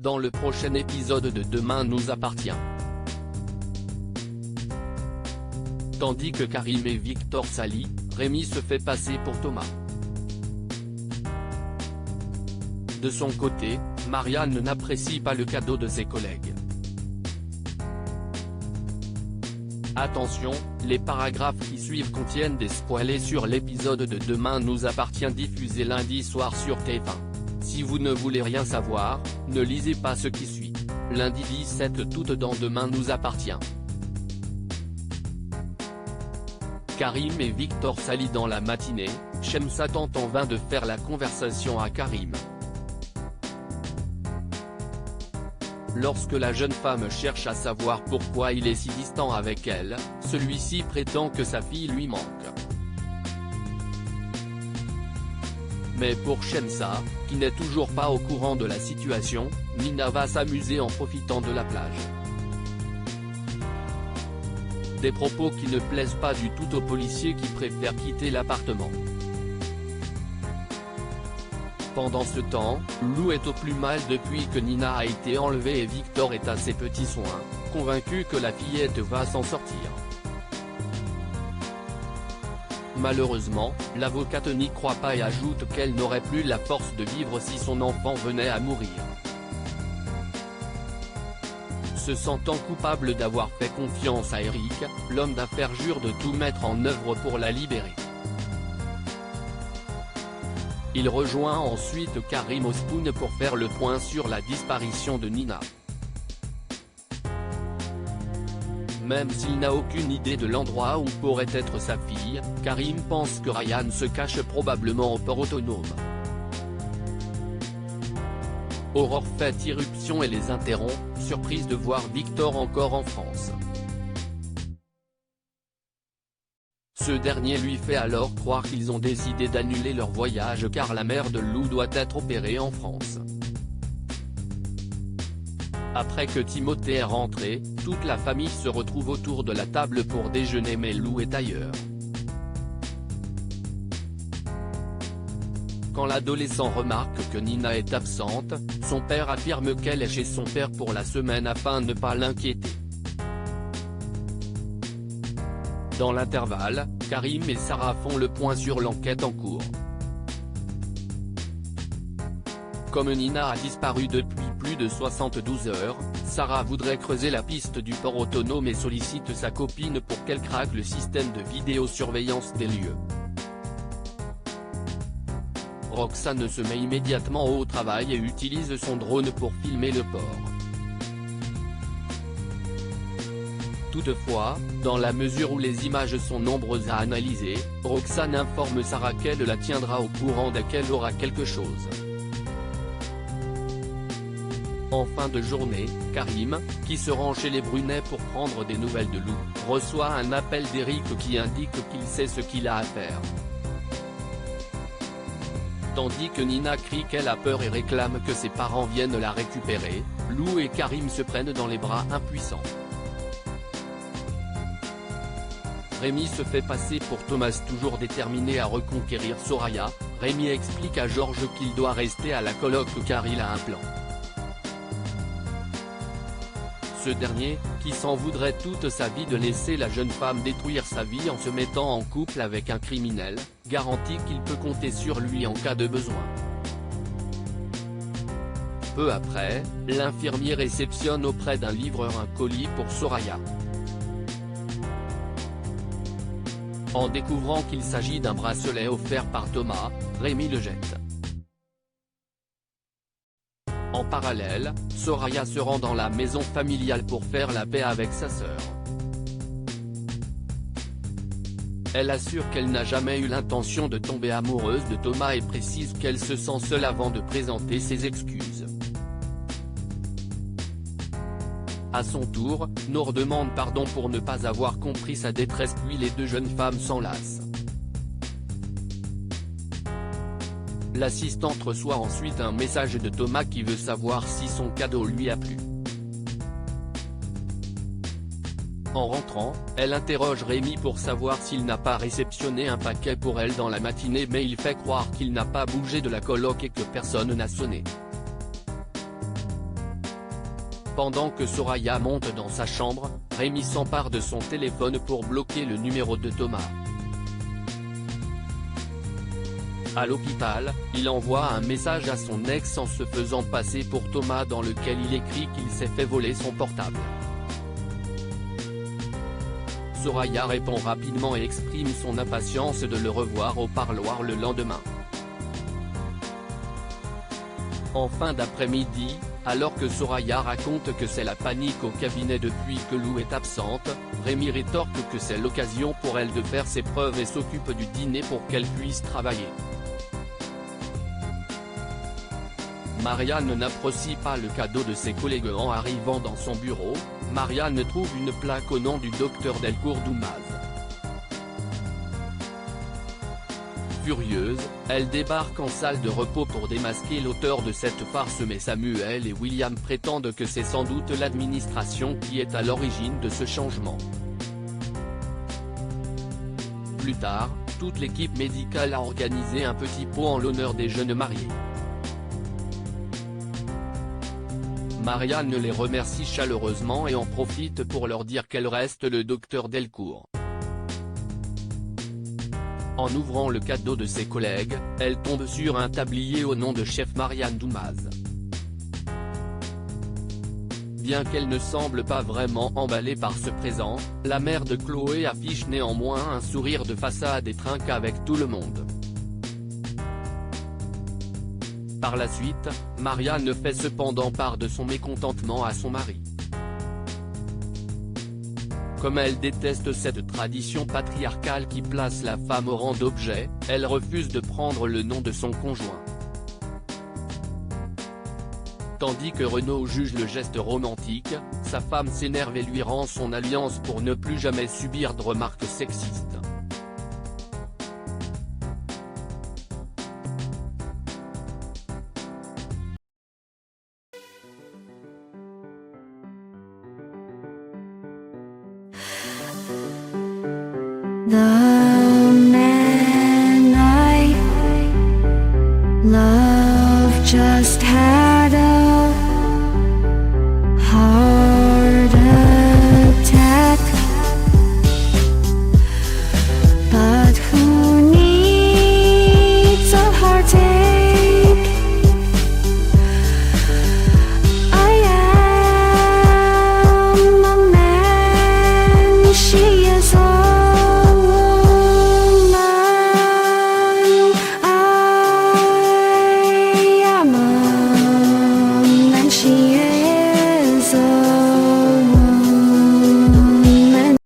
dans le prochain épisode de Demain nous appartient. Tandis que Karim et Victor s'allient, Rémi se fait passer pour Thomas. De son côté, Marianne n'apprécie pas le cadeau de ses collègues. Attention, les paragraphes qui suivent contiennent des spoilers sur l'épisode de Demain nous appartient diffusé lundi soir sur TF1. Si vous ne voulez rien savoir, ne lisez pas ce qui suit. Lundi 17 août dans Demain nous appartient. Karim et Victor s'allient dans la matinée, Shemsa tente en vain de faire la conversation à Karim. Lorsque la jeune femme cherche à savoir pourquoi il est si distant avec elle, celui-ci prétend que sa fille lui manque. Mais pour Shemsa, qui n'est toujours pas au courant de la situation, Nina va s'amuser en profitant de la plage. Des propos qui ne plaisent pas du tout aux policiers qui préfèrent quitter l'appartement. Pendant ce temps, Lou est au plus mal depuis que Nina a été enlevée et Victor est à ses petits soins, convaincu que la fillette va s'en sortir. Malheureusement, l'avocate n'y croit pas et ajoute qu'elle n'aurait plus la force de vivre si son enfant venait à mourir. Se sentant coupable d'avoir fait confiance à Eric, l'homme d'affaires jure de tout mettre en œuvre pour la libérer. Il rejoint ensuite Karim au Spoon pour faire le point sur la disparition de Nina. Même s'il n'a aucune idée de l'endroit où pourrait être sa fille, Karim pense que Ryan se cache probablement au port autonome. Aurore fait irruption et les interrompt, surprise de voir Victor encore en France. Ce dernier lui fait alors croire qu'ils ont décidé d'annuler leur voyage car la mère de Lou doit être opérée en France. Après que Timothée est rentré, toute la famille se retrouve autour de la table pour déjeuner mais Lou est ailleurs. Quand l'adolescent remarque que Nina est absente, son père affirme qu'elle est chez son père pour la semaine afin de ne pas l'inquiéter. Dans l'intervalle, Karim et Sarah font le point sur l'enquête en cours. Comme Nina a disparu depuis plus de 72 heures, Sarah voudrait creuser la piste du port autonome et sollicite sa copine pour qu'elle craque le système de vidéosurveillance des lieux. Roxane se met immédiatement au travail et utilise son drone pour filmer le port. Toutefois, dans la mesure où les images sont nombreuses à analyser, Roxane informe Sarah qu'elle la tiendra au courant dès qu'elle aura quelque chose. En fin de journée, Karim, qui se rend chez les Brunet pour prendre des nouvelles de Lou, reçoit un appel d'Eric qui indique qu'il sait ce qu'il a à faire. Tandis que Nina crie qu'elle a peur et réclame que ses parents viennent la récupérer, Lou et Karim se prennent dans les bras impuissants. Rémi se fait passer pour Thomas toujours déterminé à reconquérir Soraya. Rémi explique à Georges qu'il doit rester à la coloc car il a un plan. Ce dernier, qui s'en voudrait toute sa vie de laisser la jeune femme détruire sa vie en se mettant en couple avec un criminel, garantit qu'il peut compter sur lui en cas de besoin. Peu après, l'infirmier réceptionne auprès d'un livreur un colis pour Soraya. En découvrant qu'il s'agit d'un bracelet offert par Thomas, Rémi le jette. En parallèle, Soraya se rend dans la maison familiale pour faire la paix avec sa sœur. Elle assure qu'elle n'a jamais eu l'intention de tomber amoureuse de Thomas et précise qu'elle se sent seule avant de présenter ses excuses. À son tour, Nour demande pardon pour ne pas avoir compris sa détresse puis les deux jeunes femmes s'enlacent. L'assistante reçoit ensuite un message de Thomas qui veut savoir si son cadeau lui a plu. En rentrant, elle interroge Rémi pour savoir s'il n'a pas réceptionné un paquet pour elle dans la matinée mais il fait croire qu'il n'a pas bougé de la coloc et que personne n'a sonné. Pendant que Soraya monte dans sa chambre, Rémi s'empare de son téléphone pour bloquer le numéro de Thomas. À l'hôpital, il envoie un message à son ex en se faisant passer pour Thomas dans lequel il écrit qu'il s'est fait voler son portable. Soraya répond rapidement et exprime son impatience de le revoir au parloir le lendemain. En fin d'après-midi, alors que Soraya raconte que c'est la panique au cabinet depuis que Lou est absente, Rémi rétorque que c'est l'occasion pour elle de faire ses preuves et s'occupe du dîner pour qu'elle puisse travailler. Marianne n'apprécie pas le cadeau de ses collègues. En arrivant dans son bureau, Marianne trouve une plaque au nom du docteur Delcourt Doumaz. Furieuse, elle débarque en salle de repos pour démasquer l'auteur de cette farce, mais Samuel et William prétendent que c'est sans doute l'administration qui est à l'origine de ce changement. Plus tard, toute l'équipe médicale a organisé un petit pot en l'honneur des jeunes mariés. Marianne les remercie chaleureusement et en profite pour leur dire qu'elle reste le docteur Delcourt. En ouvrant le cadeau de ses collègues, elle tombe sur un tablier au nom de chef Marianne Doumaz. Bien qu'elle ne semble pas vraiment emballée par ce présent, la mère de Chloé affiche néanmoins un sourire de façade et trinque avec tout le monde. Par la suite, Marianne fait cependant part de son mécontentement à son mari. Comme elle déteste cette tradition patriarcale qui place la femme au rang d'objet, elle refuse de prendre le nom de son conjoint. Tandis que Renaud juge le geste romantique, sa femme s'énerve et lui rend son alliance pour ne plus jamais subir de remarques sexistes. The man I love just had a heart attack, but who needs a heartache? I am a man, she is a she is a